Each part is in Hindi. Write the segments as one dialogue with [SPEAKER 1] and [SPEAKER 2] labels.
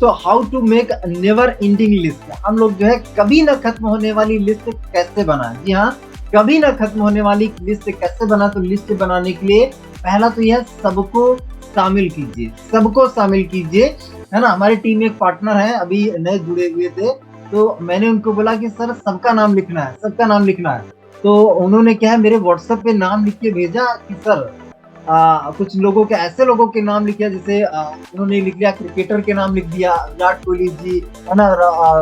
[SPEAKER 1] दोस्तों how to make never ending list. हम लोग जो है कभी ना खत्म होने वाली लिस्ट कैसे बनाएं। जी हाँ, कभी ना खत्म होने वाली लिस्ट कैसे बना। तो लिस्ट बनाने के लिए पहला तो यह सबको शामिल कीजिए, सबको शामिल कीजिए, है ना। हमारी टीम में एक पार्टनर है, अभी नए जुड़े हुए थे, तो मैंने उनको बोला कि सर सबका नाम लिखना है, सबका नाम लिखना है। तो उन्होंने क्या है मेरे व्हाट्सएप पे नाम लिख के भेजा कि सर कुछ लोगों के, ऐसे लोगों के नाम लिखे, जैसे उन्होंने लिख लिया क्रिकेटर के नाम लिख दिया, विराट कोहली जी, है ना,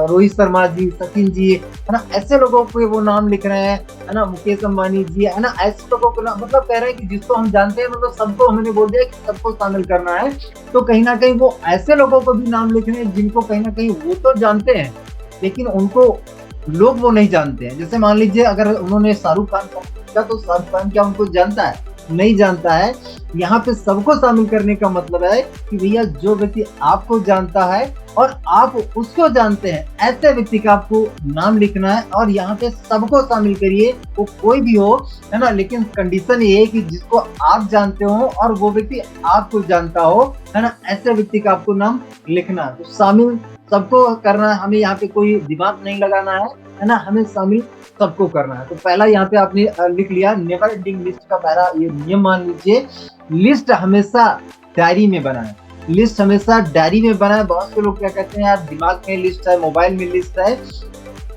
[SPEAKER 1] रोहित शर्मा जी, सचिन जी, है ना, ऐसे लोगों के वो नाम लिख रहे हैं, है ना, मुकेश अंबानी जी, है ना, ऐसे लोगों को नाम, मतलब कह रहे हैं कि जिसको हम जानते हैं, मतलब सबको हमने बोल दिया कि सबको शामिल करना है। तो कहीं ना कहीं वो ऐसे लोगों को भी नाम लिख रहे हैं जिनको कहीं ना कहीं वो तो जानते हैं, लेकिन उनको लोग वो नहीं जानते हैं। जैसे मान लीजिए अगर उन्होंने शाहरुख खान का लिखा, तो शाहरुख खान क्या उनको जानता है? नहीं जानता है। यहाँ पे सबको शामिल करने का मतलब है कि भैया जो व्यक्ति आपको जानता है और आप उसको जानते हैं, ऐसे व्यक्ति का आपको नाम लिखना है। और यहाँ पे सबको शामिल करिए, वो कोई भी हो, है ना, लेकिन कंडीशन ये है कि जिसको आप जानते हो और वो व्यक्ति आपको जानता हो, है ना, ऐसे व्यक्ति का आपको नाम लिखना है। तो शामिल सबको करना है, हमें यहाँ पे कोई दिमाग नहीं लगाना है ना, हमें शामिल सबको करना है। तो पहला यहाँ पे आपने लिख लिया नेवर एंडिंग लिस्ट का पहला ये नियम मान लीजिए, लिस्ट हमेशा डायरी में बनाएं, लिस्ट हमेशा डायरी में बनाएं। बहुत से लोग क्या कहते हैं यार दिमाग में लिस्ट है, मोबाइल में लिस्ट है,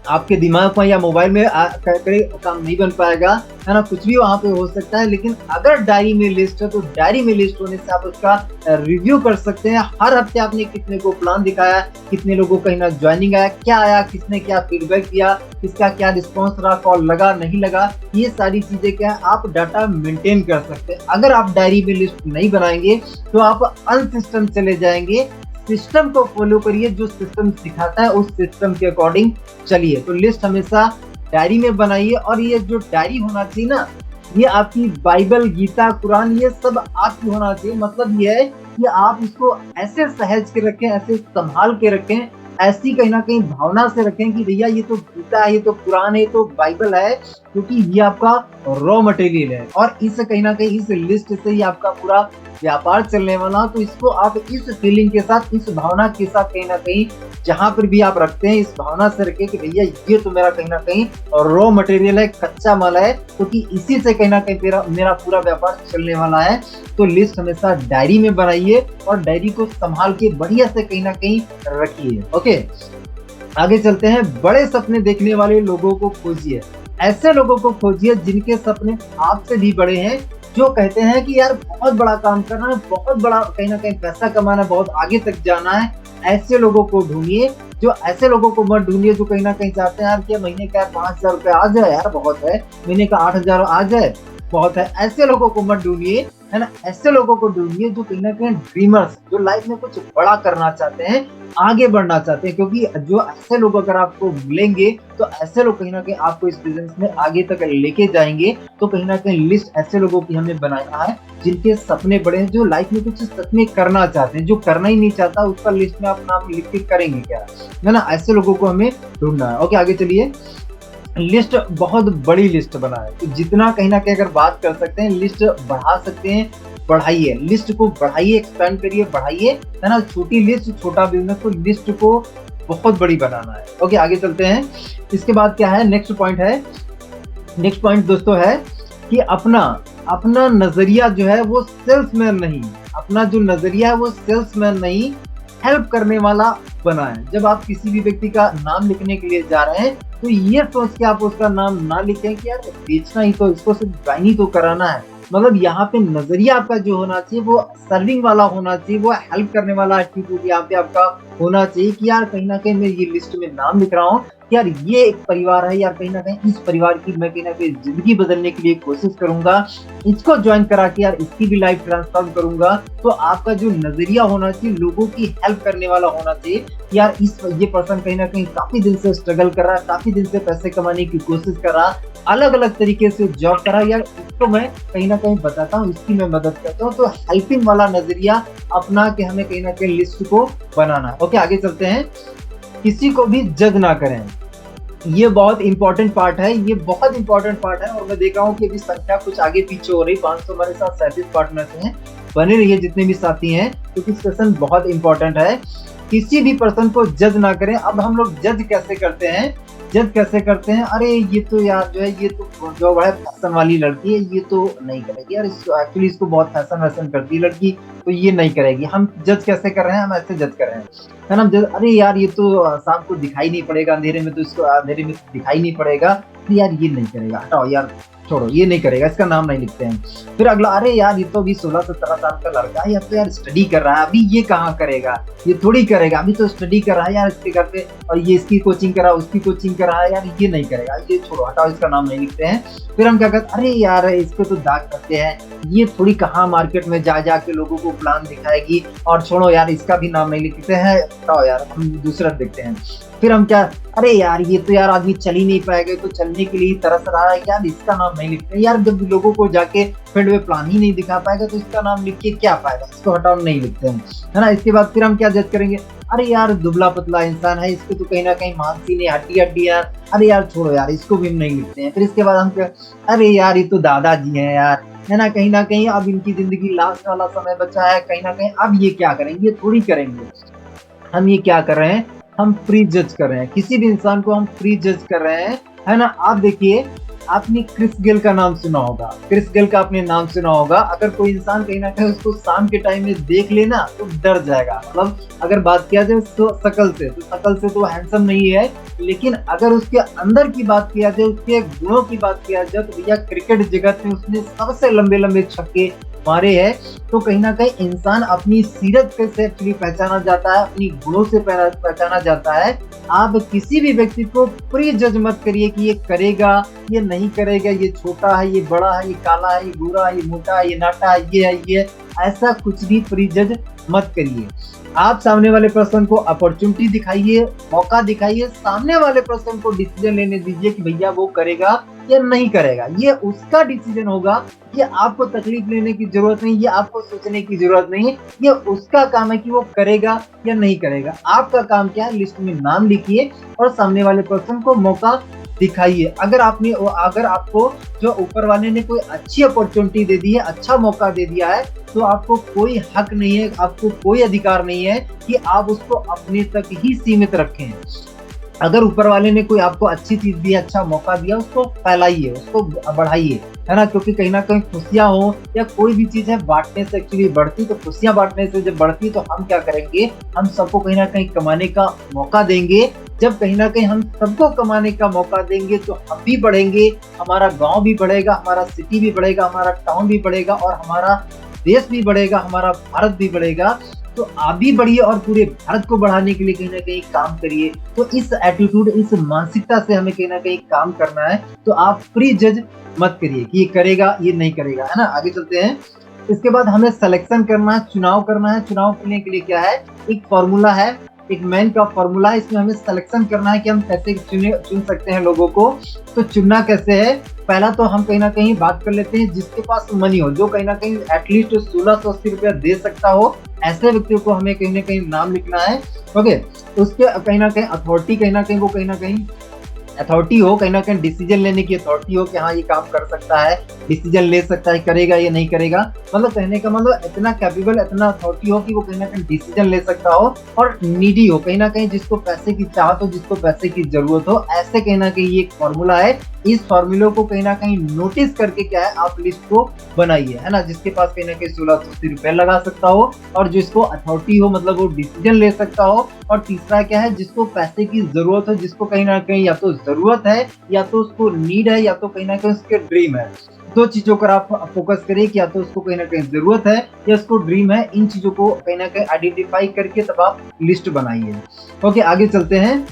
[SPEAKER 1] आपके दिमाग में या मोबाइल में काम नहीं बन पाएगा, है ना, कुछ भी वहां पे हो सकता है। लेकिन अगर डायरी में लिस्ट है तो डायरी में लिस्ट होने से आप उसका रिव्यू कर सकते हैं। हर हफ्ते आपने कितने को प्लान दिखाया, कितने लोगों का ना ज्वाइनिंग आया, क्या आया, किसने क्या फीडबैक दिया, किसका क्या रिस्पॉन्स रहा, कॉल लगा नहीं लगा, ये सारी चीजें क्या है आप डाटा मेंटेन कर सकते हैं। अगर आप डायरी में लिस्ट नहीं बनाएंगे तो आप अनसिस्टम चले जाएंगे। सिस्टम को फॉलो करिए, जो सिस्टम सिखाता है उस सिस्टम के अकॉर्डिंग चलिए। तो लिस्ट हमेशा डायरी में बनाइए। और ये जो डायरी होना चाहिए ना, ये आपकी बाइबल, गीता, कुरान, ये सब आपकी होना चाहिए। मतलब ये है कि आप इसको ऐसे सहेज के रखें, ऐसे संभाल के रखें, ऐसी कहीं ना कहीं भावना से रखें कि भैया ये तो गीता है, ये तो कुरान है, ये तो बाइबल है, क्योंकि ये आपका रॉ मटेरियल है। और इस कहीं ना कहीं इस लिस्ट से ही आपका पूरा व्यापार चलने वाला। तो इसको आप इस फीलिंग के साथ, इस भावना के साथ कहीं ना कहीं जहां पर भी आप रखते हैं, इस भावना से रखें कि भैया ये तो मेरा कहीं ना कहीं रॉ मटेरियल है, कच्चा माल है, क्योंकि इसी से कहीं ना कहीं मेरा पूरा व्यापार चलने वाला है। तो लिस्ट हमेशा डायरी में बनाइए और डायरी को संभाल के बढ़िया से कहीं ना कहीं रखिए। ओके, आगे चलते हैं। बड़े सपने देखने वाले लोगों को खोजिए। ऐसे लोगों को खोजिए जिनके सपने आपसे भी बड़े हैं, जो कहते हैं कि यार बहुत बड़ा काम करना है, बहुत बड़ा कहीं ना कहीं पैसा कमाना है, बहुत आगे तक जाना है। ऐसे लोगों को ढूंढिए। जो ऐसे लोगों को मत ढूंढिए जो कहीं ना कहीं चाहते हैं यार कि महीने का 5,000 रुपये आ जाए यार बहुत है, महीने का 8,000 आ जाए बहुत है। ऐसे लोगों को मत ढूंढिए, है ना। ऐसे लोगों को ढूंढिए जो कहीं ना कहीं ड्रीमर्स, जो लाइफ में कुछ बड़ा करना चाहते हैं, आगे बढ़ना चाहते हैं। क्योंकि जो ऐसे लोग अगर आपको मिलेंगे तो ऐसे लोग कहीं ना कहीं आपको इस बिजनेस में आगे तक लेके जाएंगे। तो कहीं ना कहीं लिस्ट ऐसे लोगों की हमें बनाना है जिनके सपने बड़े हैं, जो लाइफ में कुछ सच में करना चाहते हैं। जो करना ही नहीं चाहता उसका लिस्ट में आप नाम लिख के करेंगे क्या, है ना। ऐसे लोगों को हमें ढूंढना है। ओके, आगे चलिए। लिस्ट बहुत बड़ी लिस्ट बनाए, तो जितना कहीं ना कहीं अगर बात कर सकते हैं, लिस्ट बढ़ा सकते हैं, बढ़ाइए, लिस्ट को बढ़ाइए, एक्सपेंड करिए, बढ़ाइए, है ना। छोटी लिस्ट छोटा बिजनेस, तो लिस्ट को बहुत बड़ी बनाना है। ओके, आगे चलते हैं। इसके बाद क्या है, नेक्स्ट पॉइंट है, नेक्स्ट पॉइंट दोस्तों है कि अपना नजरिया जो है वो सेल्समैन नहीं, अपना जो नजरिया है वो सेल्समैन नहीं, हेल्प करने वाला बनाएं। जब आप किसी भी व्यक्ति का नाम लिखने के लिए जा रहे हैं तो ये सोच के आप उसका नाम ना लिखें कि यार बेचना ही तो, इसको सिर्फ ज्वाइन ही तो कराना है। मतलब यहाँ पे नजरिया आपका जो होना चाहिए वो सर्विंग वाला होना चाहिए, वो हेल्प करने वाला एटीट्यूड यहाँ पे आपका होना चाहिए कि यार कहीं ना कहीं मैं ये लिस्ट में नाम लिख रहा हूँ, यार ये एक परिवार है, यार कहीं ना कहीं इस परिवार की मैं कहीं ना कहीं जिंदगी बदलने के लिए कोशिश करूंगा, इसको ज्वाइन करा के यार इसकी भी लाइफ ट्रांसफॉर्म करूंगा। तो आपका जो नजरिया होना चाहिए लोगों की हेल्प करने वाला होना चाहिए। यार ये पर्सन कहीं ना कहीं काफी दिन से स्ट्रगल कर रहा है, काफी दिन से पैसे कमाने की कोशिश कर रहा है, अलग अलग तरीके से जॉब करा, यार इसको मैं कहीं ना कहीं बताता हूँ, इसकी मैं मदद करता हूँ। तो हेल्पिंग वाला नजरिया अपना के हमें कहीं ना कहीं लिस्ट को बनाना है। ओके, आगे चलते हैं। किसी को भी जज ना करें, ये बहुत इंपॉर्टेंट पार्ट है, ये बहुत इंपॉर्टेंट पार्ट है। और मैं देख रहा हूँ कि अभी संख्या कुछ आगे पीछे हो रही, 500 हमारे साथ 37 पार्टनर्स हैं, बने रहिए जितने भी साथी हैं, क्योंकि सेशन बहुत इंपॉर्टेंट है। किसी भी पर्सन को जज ना करें। अब हम लोग जज कैसे करते हैं, जज कैसे करते हैं, अरे ये तो यार जो है ये तो जो है फैशन वाली लड़की है, ये तो नहीं करेगी यार, इसको एक्चुअली इसको बहुत फैशन वैसन करती है लड़की, तो ये नहीं करेगी। हम जज कैसे कर रहे हैं, हम ऐसे जज कर रहे हैं, है ना। जज, अरे यार ये तो शाम को दिखाई नहीं पड़ेगा, अंधेरे में तो इसको अंधेरे में दिखाई नहीं पड़ेगा, तो यार ये नहीं करेगा, हटाओ यार, छोड़ो, ये नहीं करेगा, इसका नाम नहीं लिखते हैं। फिर अगला, अरे यार ये तो अभी 16-17 साल का लड़का है, या तो यार स्टडी कर रहा है, अभी ये कहाँ करेगा, ये थोड़ी करेगा, अभी तो स्टडी कर रहा है यार इसके घर पे, और ये इसकी कोचिंग करा, उसकी कोचिंग करा है, यार ये नहीं करेगा, ये छोड़ो, हटाओ, इसका नाम नहीं लिखते हैं। फिर हम क्या करते हैं, अरे यार इसको तो दाग करते हैं, ये थोड़ी कहाँ मार्केट में जा जाके लोगों को प्लान दिखाएगी, और छोड़ो यार इसका भी नाम नहीं लिखते हैं, हटाओ यार, हम दूसरा देखते हैं। फिर हम क्या, अरे यार ये तो यार आदमी चल ही नहीं पाएगा, तो चलने के लिए तरस रहा है, यार इसका नाम नहीं लिखते यार, जब लोगों को जाके फील्ड में प्लान ही नहीं दिखा पाएगा तो इसका नाम लिख के क्या फायदा, इसको हटाओ, नहीं लिखते हैं, है ना। इसके बाद फिर हम क्या जज करेंगे, अरे यार दुबला पतला इंसान है, इसको तो कहीं ना कहीं मांसपेशियां हड्डी हड्डी यार, अरे यार छोड़ो यार, इसको भी हम नहीं लिखते हैं। फिर इसके बाद हम क्या, अरे यार ये तो दादाजी हैं यार, है ना कहीं अब इनकी जिंदगी लास्ट वाला समय बचा है, कहीं ना कहीं अब ये क्या करेंगे, ये थोड़ी करेंगे। हम ये क्या कर रहे हैं, हम प्री जज कर रहे हैं, किसी भी इंसान को हम प्री जज कर रहे हैं, है ना। आप देखिए, आपने क्रिस गेल का नाम सुना होगा, क्रिस गेल का आपने नाम सुना होगा। अगर कोई इंसान कहीं ना कहीं उसको शाम के टाइम में देख लेना तो डर जाएगा। मतलब अगर बात किया जाए तो शकल से तो हैंडसम नहीं है, लेकिन अगर उसके अंदर की बात किया जाए, उसके गुणों की बात किया जाए, तो भैया क्रिकेट जगत में उसने सबसे लंबे लंबे छक्के मारे हैं। तो कहीं ना कहीं इंसान अपनी सीरत से एक्चुअली पहचाना जाता है, अपनी गुणों से पहचाना जाता है। आप किसी भी व्यक्ति को प्री जज मत करिए कि ये करेगा, ये नहीं करेगा, ये छोटा है, ये बड़ा है, ये काला है, ये गोरा है, ये मोटा है, ये नाटा है, ये है, ये ऐसा कुछ भी प्री जज मत करिए। आप सामने वाले पर्सन को अपॉर्चुनिटी दिखाइए, मौका दिखाइए, सामने वाले पर्सन को डिसीजन लेने दीजिए कि भैया वो करेगा या नहीं करेगा, ये उसका डिसीजन होगा। ये आपको तकलीफ लेने की जरूरत नहीं, ये आपको सोचने की जरूरत नहीं, ये उसका काम है कि वो करेगा या नहीं करेगा। आपका काम क्या है, लिस्ट में नाम लिखिए और सामने वाले पर्सन को मौका दिखाइए। अगर आपको जो ऊपर वाले ने कोई अच्छी अपॉर्चुनिटी दे दी है, अच्छा मौका दे दिया है, तो आपको कोई हक नहीं है, आपको कोई अधिकार नहीं है कि आप उसको अपने तक ही सीमित रखें। अगर ऊपर वाले ने कोई आपको अच्छी चीज दी, अच्छा मौका दिया, उसको फैलाइए, उसको बढ़ाइए, है ना। क्योंकि कहीं ना कहीं खुशियां हो या कोई भी चीज है, बांटने से एक्चुअली बढ़ती, तो खुशियां बांटने से जब बढ़ती तो हम क्या करेंगे, हम सबको कहीं ना कहीं कमाने का मौका देंगे। जब कहीं ना कहीं हम सबको कमाने का मौका देंगे तो हम भी बढ़ेंगे, हमारा गाँव भी बढ़ेगा, हमारा सिटी भी बढ़ेगा, हमारा टाउन भी बढ़ेगा, और हमारा देश भी बढ़ेगा, हमारा भारत भी बढ़ेगा। तो आप भी बढ़िए और पूरे भारत को बढ़ाने के लिए कहीं ना कहीं काम करिए। तो इस एटीट्यूड, इस मानसिकता से हमें कहीं ना कहीं काम करना है। तो आप प्री जज मत करिए कि ये करेगा, ये नहीं करेगा, है ना। आगे चलते हैं। इसके बाद हमें सिलेक्शन करना है, चुनाव करना है। चुनाव करने के लिए क्या है, एक फॉर्मूला है, एक मैन का फॉर्मूला है। इसमें हमें सिलेक्शन करना है कि हम कैसे चुन सकते हैं लोगों को। तो चुनना कैसे है, पहला तो हम कहीं ना कहीं बात कर लेते हैं जिसके पास मनी हो, जो कहीं ना कहीं एटलीस्ट 1680 रुपया दे सकता हो, ऐसे व्यक्तियों को हमें कहीं ना कहीं नाम लिखना है। ओके, उसके कहीं ना कहीं अथॉरिटी, कहीं ना कहीं वो कहीं ना कहीं अथॉरिटी हो, कहीं ना कहीं डिसीजन लेने की अथॉरिटी हो कि हाँ ये काम कर सकता है, डिसीजन ले सकता है, करेगा या नहीं करेगा। मतलब कहने का मतलब इतना कैपेबल, इतना अथॉरिटी हो कि वो कहीं ना कहीं डिसीजन ले सकता हो, और नीडी हो, कहीं ना कहीं जिसको पैसे की चाहत हो, जिसको पैसे की जरूरत हो। ऐसे कहीं ना कहीं ये एक फॉर्मूला है। इस फॉर्मूले को कहीं ना कहीं नोटिस करके क्या है, आप लिस्ट को बनाइए, है ना। जिसके पास कहीं ना कहीं 1680 रुपए लगा सकता हो, और जिसको अथॉरिटी हो, मतलब वो डिसीजन ले सकता हो। और तीसरा क्या है, जिसको पैसे की जरूरत हो, जिसको कहीं ना कहीं या तो जरूरत है, या तो उसको नीड है, या तो कहीं ना कहीं उसके ड्रीम है। दो चीजों पर आप फोकस करिए कि या तो उसको कहीं ना कहीं जरूरत है या उसको ड्रीम है। इन चीजों को कहीं ना कहीं आइडेंटिफाई करके तब आप लिस्ट बनाइए। ओके, आगे चलते हैं।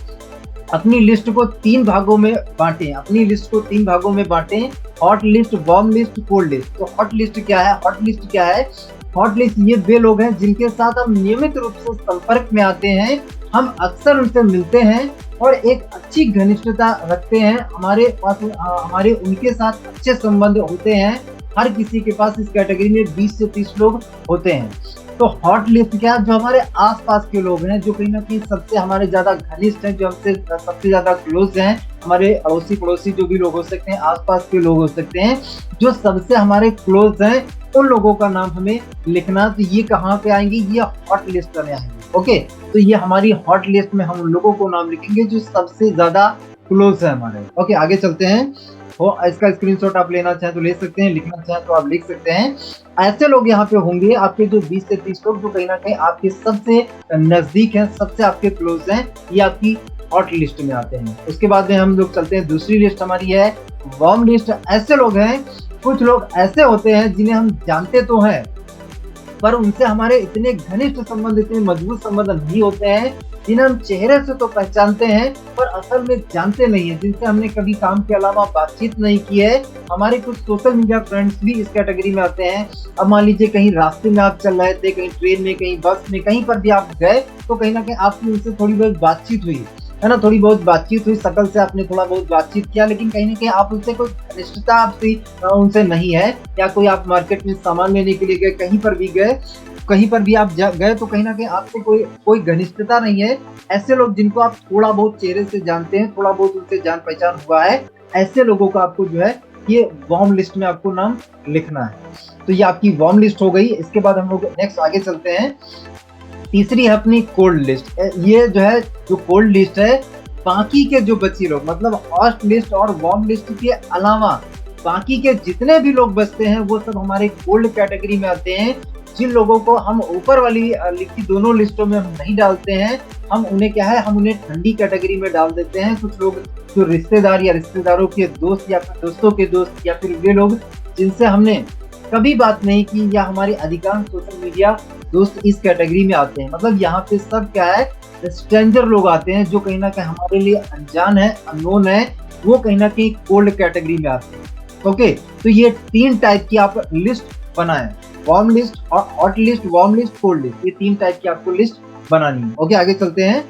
[SPEAKER 1] अपनी लिस्ट को 3 भागों में बांटें। अपनी लिस्ट को 3 भागों में बांटें, hot list, warm list, cold list. तो हॉट लिस्ट क्या है, हॉट लिस्ट क्या है, हॉट लिस्ट ये वे लोग हैं जिनके साथ हम नियमित रूप से संपर्क में आते हैं, हम अक्सर उनसे मिलते हैं और एक अच्छी घनिष्ठता रखते हैं, हमारे पास हमारे उनके साथ अच्छे संबंध होते हैं। हर किसी के पास इस कैटेगरी में 20 से 30 लोग होते हैं। तो हॉट लिस्ट क्या, जो हमारे आसपास के लोग हैं, जो कहीं ना कहीं सबसे हमारे ज्यादा घनिष्ठ हैं, जो हमसे सबसे ज्यादा क्लोज हैं, हमारे अड़ोसी पड़ोसी जो भी लोग हो सकते हैं, आसपास के लोग हो सकते हैं, जो सबसे हमारे क्लोज हैं, उन लोगों का नाम हमें लिखना। तो ये कहाँ पे आएंगे, ये हॉट लिस्ट में आएंगे। ओके, तो ये हमारी हॉट लिस्ट में हम उन लोगों को नाम लिखेंगे जो सबसे ज्यादा क्लोज है हमारे। ओके, आगे चलते हैं। वो इसका स्क्रीनशॉट आप लेना चाहें तो ले सकते हैं, लिखना चाहें तो आप लिख सकते हैं। ऐसे लोग यहाँ पे होंगे आपके जो 20 से 30 लोग जो कहीं ना कहीं आपके सबसे नजदीक हैं, सबसे आपके क्लोज हैं, ये आपकी हॉट लिस्ट में आते हैं। उसके बाद में हम लोग चलते हैं, दूसरी लिस्ट हमारी है वार्म लिस्ट। ऐसे लोग हैं, कुछ लोग ऐसे होते हैं जिन्हें हम जानते तो हैं पर उनसे हमारे इतने घनिष्ठ संबंध, इतने मजबूत संबंध नहीं होते हैं, जिन्हें हम चेहरे से तो पहचानते हैं पर असल में जानते नहीं है, जिनसे हमने कभी काम के अलावा बातचीत नहीं की है। हमारे कुछ सोशल मीडिया फ्रेंड्स भी इस कैटेगरी में आते हैं। अब मान लीजिए कहीं रास्ते में आप चल रहे थे, कहीं ट्रेन में, कहीं बस में, कहीं पर भी आप गए तो कहीं ना कहीं आपकी उनसे थोड़ी बहुत बातचीत हुई है ना, थोड़ी बहुत बातचीत हुई, शकल से आपने थोड़ा बहुत बातचीत किया, लेकिन कहीं ना कहीं आप उनसे कोई घनिष्ठता आपसे उनसे नहीं है। या कोई आप मार्केट में सामान लेने के लिए गए, कहीं पर भी गए, कहीं पर भी आप गए तो कहीं ना कहीं आपसे कोई घनिष्ठता नहीं है। ऐसे लोग जिनको आप थोड़ा बहुत चेहरे से जानते हैं, थोड़ा बहुत उनसे जान पहचान हुआ है, ऐसे लोगों को आपको जो है ये वार्म लिस्ट में आपको नाम लिखना है। तो ये आपकी वार्म लिस्ट हो गई। इसके बाद हम लोग नेक्स्ट आगे चलते हैं। तीसरी है अपनी कोल्ड लिस्ट। ये जो है, जो कोल्ड लिस्ट है, बाकी के जो बची लोग, मतलब हॉट लिस्ट और वार्म लिस्ट के अलावा बाकी के जितने भी लोग बचते हैं वो सब हमारे कोल्ड कैटेगरी में आते हैं। जिन लोगों को हम ऊपर वाली लिखी दोनों लिस्टों में हम नहीं डालते हैं, हम उन्हें क्या है, हम उन्हें ठंडी कैटेगरी में डाल देते हैं। कुछ लोग जो रिश्तेदार या रिश्तेदारों के दोस्त या फिर दोस्तों के दोस्त या फिर वे लोग जिनसे हमने कभी बात नहीं की, या हमारे अधिकांश सोशल मीडिया दोस्त इस कैटेगरी में आते हैं। मतलब यहाँ पे सब क्या है, स्ट्रेंजर लोग आते हैं जो कहीं ना कहीं हमारे लिए अनजान है, अननोन है, वो कहीं ना कहीं कोल्ड कैटेगरी में आते हैं। ओके, तो ये 3 टाइप की आप लिस्ट बनाएं, वार्म लिस्ट और hot list, warm list, cold list, ये 3 टाइप की आपको लिस्ट बनानी है। ओके, आगे चलते हैं।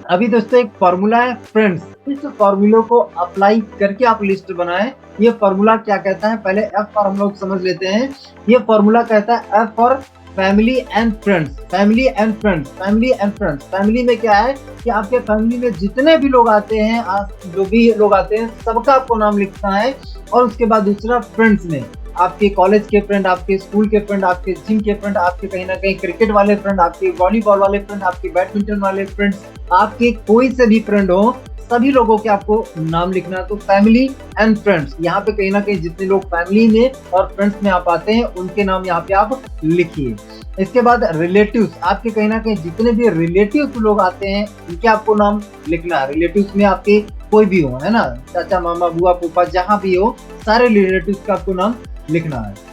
[SPEAKER 1] अभी दोस्तों एक फॉर्मूला है फ्रेंड्स, इस फॉर्मूले को अप्लाई करके आप लिस्ट बनाएं। ये फॉर्मूला क्या कहता है, पहले एफ फॉर हम लोग समझ लेते हैं। ये फॉर्मूला कहता है F for family and friends, family and friends, family and friends. Family में क्या है कि आपके फैमिली में जितने भी लोग आते हैं, जो भी लोग आते हैं, सबका आपको नाम लिखना है। और उसके बाद दूसरा फ्रेंड्स में आपके कॉलेज के फ्रेंड, आपके स्कूल के फ्रेंड, आपके जिम के फ्रेंड, आपके कहीं ना कहीं क्रिकेट वाले फ्रेंड, आपके वॉलीबॉल वाले फ्रेंड, आपके बैडमिंटन वाले फ्रेंड्स, आपके कोई से भी फ्रेंड हो, सभी लोगों के आपको नाम लिखना है। तो फैमिली एंड फ्रेंड्स, यहाँ पे कहीं ना कहीं जितने लोग फैमिली में और फ्रेंड्स में आप आते हैं उनके नाम यहाँ पे आप लिखिए। इसके बाद रिलेटिव्स, आपके कहीं ना कहीं जितने भी रिलेटिव्स लोग आते हैं उनके आपको नाम लिखना है। रिलेटिव्स में आपके कोई भी हो, है ना, चाचा, मामा, बुआ, फूफा, जहाँ भी हो, सारे रिलेटिव्स का आपको नाम लिखना है।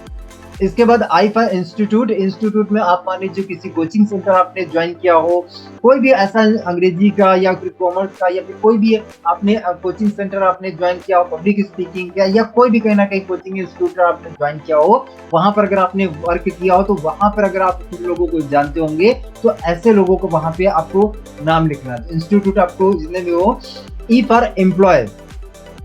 [SPEAKER 1] इसके बाद आई फॉर इंस्टीट्यूट, इंस्टीट्यूट में आप मान लीजिए किसी कोचिंग सेंटर आपने ज्वाइन किया हो, कोई भी ऐसा अंग्रेजी का या फिर कॉमर्स का या फिर कोई भी आपने कोचिंग सेंटर आपने ज्वाइन किया हो, पब्लिक स्पीकिंग का, या कोई भी कहीं ना कहीं कोचिंग इंस्टीट्यूट आपने ज्वाइन किया हो, वहां पर अगर आपने वर्क किया हो तो वहां पर अगर आप कुछ लोगों को जानते होंगे तो ऐसे लोगों को वहां पे आपको नाम लिखना है। इंस्टीट्यूट आपको जितने भी हो। ई फॉर एम्प्लॉय,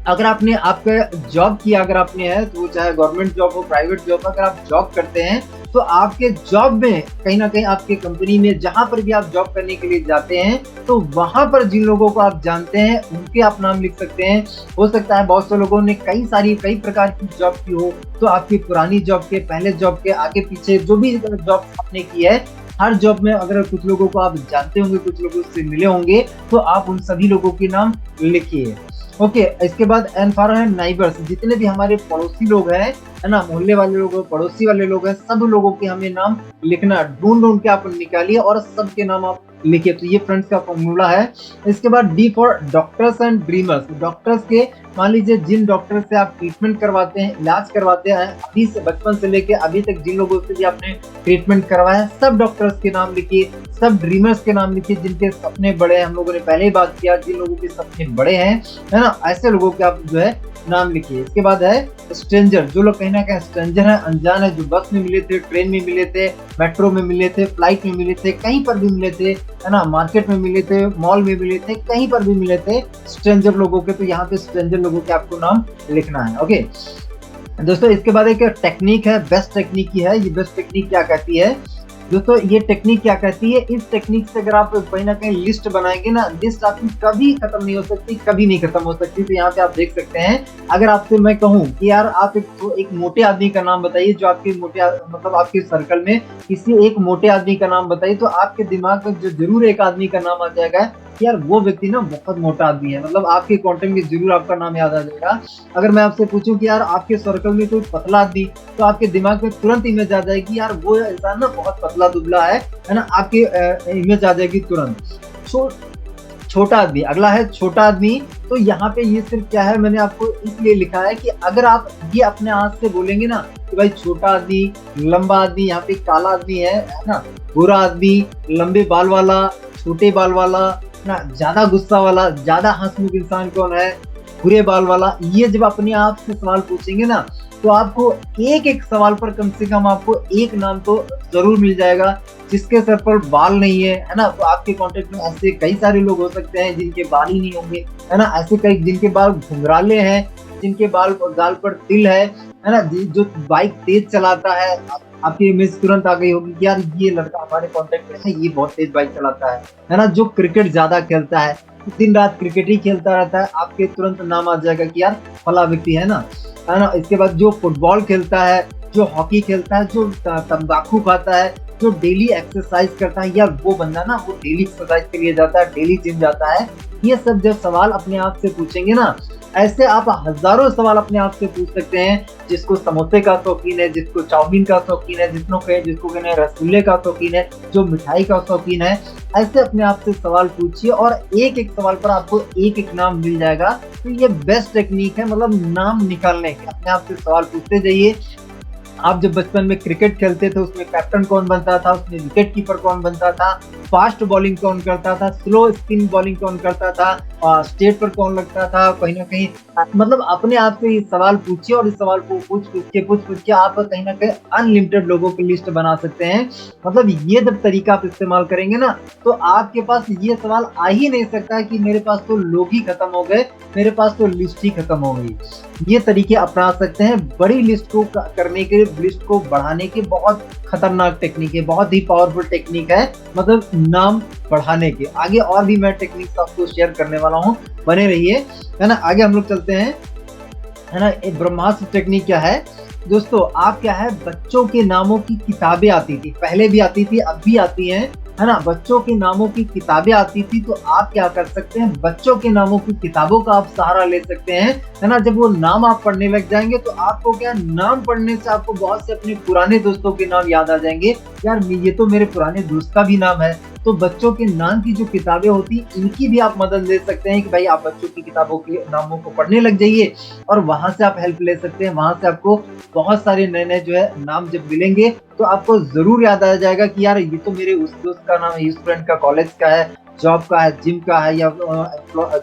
[SPEAKER 1] अगर आपने आपका जॉब किया, अगर आपने है तो चाहे गवर्नमेंट जॉब हो, प्राइवेट जॉब, अगर आप जॉब करते हैं तो आपके जॉब में कहीं ना कहीं आपके कंपनी में जहां पर भी आप जॉब करने के लिए जाते हैं तो वहां पर जिन लोगों को आप जानते हैं उनके आप नाम लिख सकते हैं। हो सकता है बहुत से लोगों ने कई प्रकार की जॉब की हो, तो आपकी पुरानी जॉब के, पहले जॉब के, आगे पीछे जो भी जॉब आपने की है, हर जॉब में अगर कुछ लोगों को आप जानते होंगे, कुछ लोगों से मिले होंगे, तो आप उन सभी लोगों के नाम लिखिए। ओके, इसके बाद एन फॉर है नाइबर्स, जितने भी हमारे पड़ोसी लोग हैं, है ना, मोहल्ले वाले लोग, पड़ोसी वाले लोग हैं, सब लोगों के हमें नाम लिखना, ढूंढ के आप निकालिए और सबके नाम आप लिखिए। तो ये फ्रेंड्स का फॉर्मूला है। इसके बाद D for doctors and dreamers, doctors के मान लीजिए जिन डॉक्टर से आप ट्रीटमेंट करवाते हैं, इलाज करवाते हैं, अभी से बचपन से लेके अभी तक जिन लोगों से भी आपने ट्रीटमेंट करवाया, सब डॉक्टर्स के नाम लिखिए, सब ड्रीमर्स के नाम लिखिए, जिनके सपने बड़े हैं। हम लोगों ने पहले ही बात किया, जिन लोगों के सपने बड़े हैं, है ना, ऐसे लोगों के आप जो है नाम लिखिए। इसके बाद है स्ट्रेंजर, जो लोग कहीं ना कहीं स्ट्रेंजर है, अनजान है, जो बस में मिले थे, ट्रेन में मिले थे, मेट्रो में मिले थे, फ्लाइट में मिले थे, कहीं पर भी मिले थे, है ना, मार्केट में मिले थे, मॉल में मिले थे, कहीं पर भी मिले थे, स्ट्रेंजर लोगों के, तो यहाँ पे स्ट्रेंजर लोगों के आपको नाम लिखना है। ओके दोस्तों, इसके बाद एक टेक्निक है, बेस्ट टेक्निक की है। ये बेस्ट टेक्निक क्या कहती है, दोस्तों ये टेक्निक क्या कहती है, इस टेक्निक से अगर आप कहीं ना कहीं लिस्ट बनाएंगे ना, लिस्ट आपकी कभी खत्म नहीं हो सकती, कभी नहीं खत्म हो सकती। तो यहाँ पे आप देख सकते हैं, अगर आपसे मैं कहूँ कि यार आप एक मोटे आदमी का नाम बताइए, जो आपके मतलब आपके सर्कल में किसी एक मोटे आदमी का नाम बताइए, तो आपके दिमाग में जो जरूर एक आदमी का नाम आ जाएगा, यार वो व्यक्ति ना बहुत मोटा आदमी है, मतलब आपके कॉन्टेक्ट में जरूर आपका नाम याद आ जाएगा। अगर मैं आपसे पूछूं कि यार आपके सर्कल में कोई पतला आदमी, तो आपके दिमाग में तुरंत इमेज आ जाएगी, यार वो इंसान ना बहुत पतला दुबला है ना, आपकी इमेज आ जाएगी तुरंत। सो छोटा आदमी, अगला है छोटा आदमी। तो यहाँ पे ये सिर्फ क्या है, मैंने आपको इसलिए लिखा है कि अगर आप ये अपने हाथ से बोलेंगे ना कि भाई छोटा आदमी, लंबा आदमी, यहाँ पे काला आदमी है ना, गोरा आदमी, लंबे बाल वाला, छोटे बाल वाला ना, ज्यादा गुस्सा वाला, ज्यादा हंसमुख इंसान कौन है, भूरे बाल वाला, ये जब अपने आप से सवाल पूछेंगे ना, तो आपको एक एक सवाल पर कम से कम आपको एक नाम तो जरूर मिल जाएगा। जिसके सर पर बाल नहीं है ना, तो आपके कांटेक्ट में ऐसे कई सारे लोग हो सकते हैं जिनके बाल ही नहीं होंगे, है ना, ऐसे कई जिनके बाल घुंघराले हैं, जिनके बाल गाल पर तिल है ना, जो बाइक तेज चलाता है, आपकी इमेज तुरंत आ गई होगी कि यार ये लड़का हमारे कांटेक्ट में है, ये बहुत तेज बाइक चलाता है ना, जो क्रिकेट ज्यादा खेलता है, दिन रात क्रिकेट ही खेलता रहता है, आपके तुरंत नाम आ जाएगा कि यार फला व्यक्ति है ना। इसके बाद जो फुटबॉल खेलता है, जो हॉकी खेलता है, जो तंबाकू खाता है, जो डेली एक्सरसाइज करता है, यार वो बंदा ना वो डेली एक्सरसाइज के लिए जाता है, डेली जिम जाता है। ये सब जब सवाल अपने आप से पूछेंगे ना, ऐसे आप हजारों सवाल अपने आप से पूछ सकते हैं। जिसको समोसे का शौकीन है, जिसको चाउमीन का शौकीन है, जिसको कहते हैं रसगुल्ले का शौकीन है, जो मिठाई का शौकीन है, ऐसे अपने आप से सवाल पूछिए और एक एक सवाल पर आपको एक एक नाम मिल जाएगा। तो ये बेस्ट टेक्निक है, मतलब नाम निकालने के। अपने आप से सवाल पूछते जाइए। आप जब बचपन में क्रिकेट खेलते थे, उसमें कैप्टन कौन बनता था, उसमें विकेट कीपर कौन बनता था, फास्ट बॉलिंग कौन करता था, स्लो स्पिन बॉलिंग कौन करता था, स्टेट पर कौन लगता था, कहीं ना कहीं मतलब अपने आप से ये सवाल पूछिए और इस सवाल को पूछ के आप कहीं ना कहीं अनलिमिटेड लोगों की लिस्ट बना सकते हैं। मतलब ये जब तरीका आप इस्तेमाल करेंगे ना, तो आपके पास ये सवाल आ ही नहीं सकता कि मेरे पास तो लोग ही खत्म हो गए, मेरे पास तो लिस्ट ही खत्म हो गई। ये तरीके अपना सकते हैं बड़ी लिस्ट को करने के, लिस्ट को बढ़ाने के। बहुत खतरनाक टेक्निक है, बहुत ही पावरफुल टेक्निक है, मतलब नाम बढ़ाने के। आगे और भी मैं टेक्निक्स आपको शेयर करने वाला हूँ, बने रहिए, है ना। आगे हम लोग चलते हैं, है ना। एक ब्रह्मास्त्र टेक्निक क्या है दोस्तों, आप क्या है, बच्चों के नामों की किताबें आती थी, पहले भी आती थी, अब भी आती हैं, है ना। बच्चों के नामों की किताबें आती थी, तो आप क्या कर सकते हैं, बच्चों के नामों की किताबों का आप सहारा ले सकते हैं, है ना। जब वो नाम आप पढ़ने लग जाएंगे, तो आपको क्या, नाम पढ़ने से आपको बहुत से अपने पुराने दोस्तों के नाम याद आ जाएंगे। यार ये तो मेरे पुराने दोस्त का भी नाम है। तो बच्चों के नाम की जो किताबें होती, इनकी भी आप मदद ले सकते हैं कि भाई आप बच्चों की किताबों के नामों को पढ़ने लग जाइए और वहां से आप हेल्प ले सकते हैं। वहां से आपको बहुत सारे नए नए जो है नाम जब मिलेंगे, तो आपको जरूर याद आ जाएगा कि यार ये तो मेरे उस दोस्त का नाम है, इस फ्रेंड का, कॉलेज का है, जॉब का है, जिम का है, या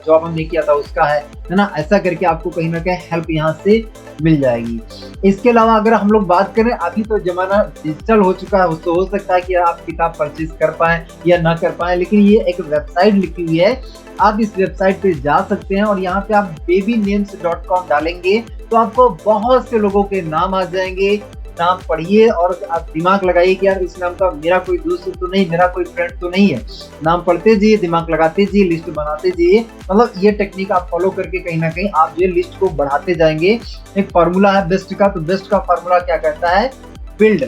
[SPEAKER 1] जॉब हमने किया था उसका है ना। ऐसा करके आपको कहीं ना कहीं हेल्प यहाँ से मिल जाएगी। इसके अलावा अगर हम लोग बात करें, अभी तो जमाना डिजिटल हो चुका है, तो हो सकता है कि आप किताब परचेज कर पाए या ना कर पाए, लेकिन ये एक वेबसाइट लिखी हुई है, आप इस वेबसाइट पे जा सकते हैं और यहाँ पे आप babynames.com डालेंगे, तो आपको बहुत से लोगों के नाम आ जाएंगे। नाम पढ़िए और आप दिमाग लगाइए कि यार इस नाम का मेरा कोई दोस्त तो नहीं, मेरा कोई फ्रेंड तो नहीं है। नाम पढ़ते जाइए, दिमाग लगाते जाइए, लिस्ट बनाते जाइए। मतलब ये टेक्निक आप फॉलो करके कहीं ना कहीं आप जो लिस्ट को बढ़ाते जाएंगे। एक फार्मूला है बेस्ट का, तो बेस्ट का फार्मूला क्या कहता है, बिल्ड।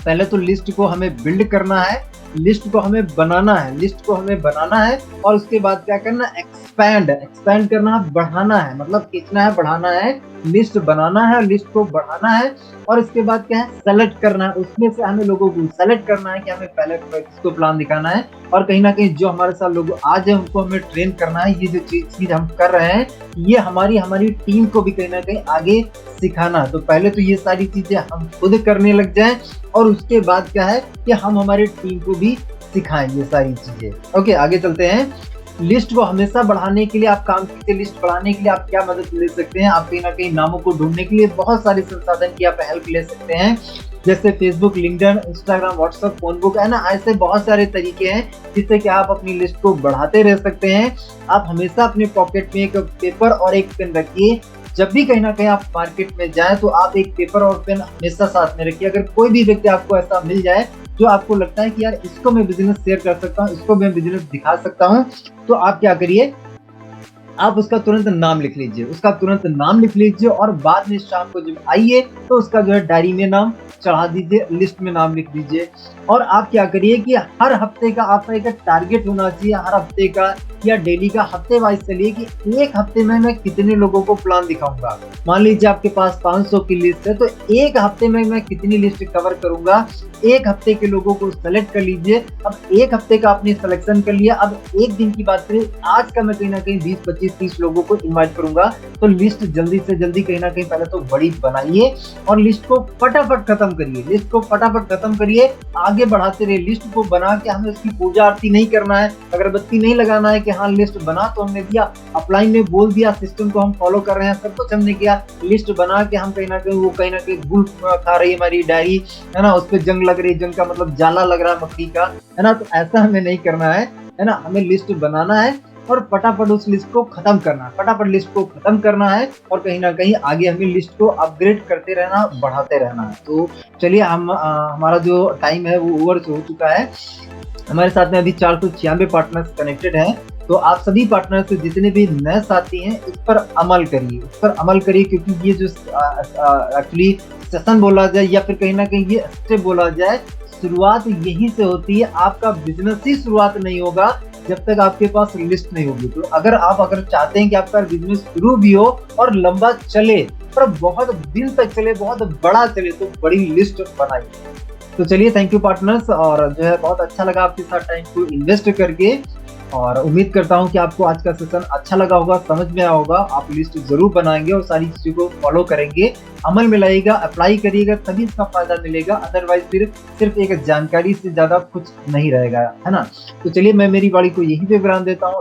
[SPEAKER 1] पहले तो लिस्ट को हमें बिल्ड करना है, लिस्ट को हमें बनाना है, लिस्ट को हमें बनाना है, और उसके बाद क्या करना, एक्सपैंड करना है, बढ़ाना है, मतलब कितना है, बढ़ाना है, लिस्ट बनाना है, लिस्ट को बढ़ाना है, और इसके बाद क्या है, सेलेक्ट करना है। उसमें से हमें लोगों को सेलेक्ट करना है कि हमें पहले किसको प्लान दिखाना है, और कहीं ना कहीं जो हमारे साथ लोग आज है उनको हमें ट्रेन करना है। ये जो चीज हम कर रहे हैं, ये हमारी टीम को भी कहीं ना कहीं आगे सिखाना है। तो पहले तो ये सारी चीजें हम खुद करने लग जाएं, और उसके बाद क्या है कि हम हमारे टीम को भी सिखाएं ये सारी चीजें। ओके, आगे चलते हैं। लिस्ट को हमेशा बढ़ाने के लिए आप काम कीजिए। लिस्ट बढ़ाने के लिए आप क्या मदद ले सकते हैं, आप कहीं ना कहीं नामों को ढूंढने के लिए बहुत सारे संसाधन की आप हेल्प ले सकते हैं, जैसे Facebook, LinkedIn, Instagram, WhatsApp, phonebook, है ना। ऐसे बहुत सारे तरीके हैं जिससे कि आप अपनी लिस्ट को बढ़ाते रह सकते हैं। आप हमेशा अपने पॉकेट में एक पेपर और एक पेन रखिए, जब भी कहीं न कहीं आप मार्केट में जाएँ तो आप एक पेपर और पेन हमेशा साथ में रखिए। अगर कोई भी व्यक्ति आपको ऐसा मिल जाए, जो आपको लगता है कि यार इसको मैं बिज़नेस शेयर कर सकता हूँ, इसको मैं बिज़नेस दिखा सकता हूँ, तो आप क्या करिए, आप उसका तुरंत नाम लिख लीजिए, उसका तुरंत नाम लिख लीजिए और बाद में शाम को जब आइए तो उसका जो है डायरी में नाम चढ़ा दीजिए, लिस्ट में नाम लिख दीजिए। और आप क्या करिए कि हर हफ्ते का आपका एक टारगेट होना चाहिए, हर हफ्ते का या डेली का, हफ्ते वाइज़ चलिए कि एक हफ्ते में मैं कितने लोगों को प्लान दिखाऊँगा। मान लीजिए आपके पास 500 की लिस्ट है, तो एक हफ्ते में मैं कितनी लिस्ट कवर करूँगा, एक हफ्ते के लोगों को सेलेक्ट कर लीजिए। अब एक हफ्ते का आपने सिलेक्शन कर लिया, अब एक दिन की बात करें, आज का मैं कहीं न कहीं 20, 25, 30 लोगों को इनवाइट करूँगा, तो लिस्ट जल्दी से जल्दी कहीं न कहीं पहले तो बड़ी बनाइए और लिस्ट को फटाफट खत्म करिए, लिस्ट को फटाफट खत्म करिए, आगे बढ़ाते रहिए। लिस्ट को बना के हमें उसकी पूजा आरती नहीं करना है, अगरबत्ती नहीं लगाना है कि हाँ लिस्ट बना तो हमने दिया, अपलाइन में बोल दिया, सिस्टम को हम फॉलो कर रहे हैं, सब कुछ हमने किया। लिस्ट बना के हम कहीं न कहीं वो कहीं न कहीं गुल खा रही है हमारी डायरी, है ना? उसपे जंग लग रही है, जंग का मतलब जाला लग रहा है मक्खी का, है ना? तो ऐसा हमें नहीं करना है ना? हमें लिस्ट बनाना है और फटाफट उस लिस्ट को खत्म करना है, फटाफट लिस्ट को खत्म करना है और कहीं न कहीं आगे हमें लिस्ट को अपग्रेड करते रहना, बढ़ाते रहना है। तो चलिए हमारा जो टाइम है वो ओवर हो चुका है। हमारे साथ में अभी 496 पार्टनर्स कनेक्टेड हैं, तो आप सभी पार्टनर्स जितने भी नए साथी हैं, इस पर अमल करिए, इस पर अमल करिए क्योंकि ये जो एक्चुअली सेशन बोला जाए या फिर कहीं न कहीं ये स्टेप बोला जाए, शुरुआत यहीं से होती है। आपका बिज़नेस ही शुरुआत नहीं होगा जब तक आपके पास लिस्ट नहीं होगी। तो अगर चाहते हैं कि आपका बिज़नेस शुरू भी हो और लंबा चले, पर बहुत दिन तक चले, बहुत बड़ा चले, तो बड़ी लिस्ट बनाइए। तो चलिए थैंक यू पार्टनर्स, और जो है बहुत अच्छा लगा आपके साथ टाइम को इन्वेस्ट करके, और उम्मीद करता हूँ कि आपको आज का सेशन अच्छा लगा होगा, समझ में आया होगा। आप लिस्ट ज़रूर बनाएँगे और सारी चीज़ों को फॉलो करेंगे, अमल में लाइएगा, अप्लाई करिएगा, तभी इसका फ़ायदा मिलेगा। अदरवाइज़ फिर सिर्फ़ एक जानकारी से ज़्यादा कुछ नहीं रहेगा, है ना? तो चलिए मैं मेरी वाणी को यहीं पे विराम देता हूँ।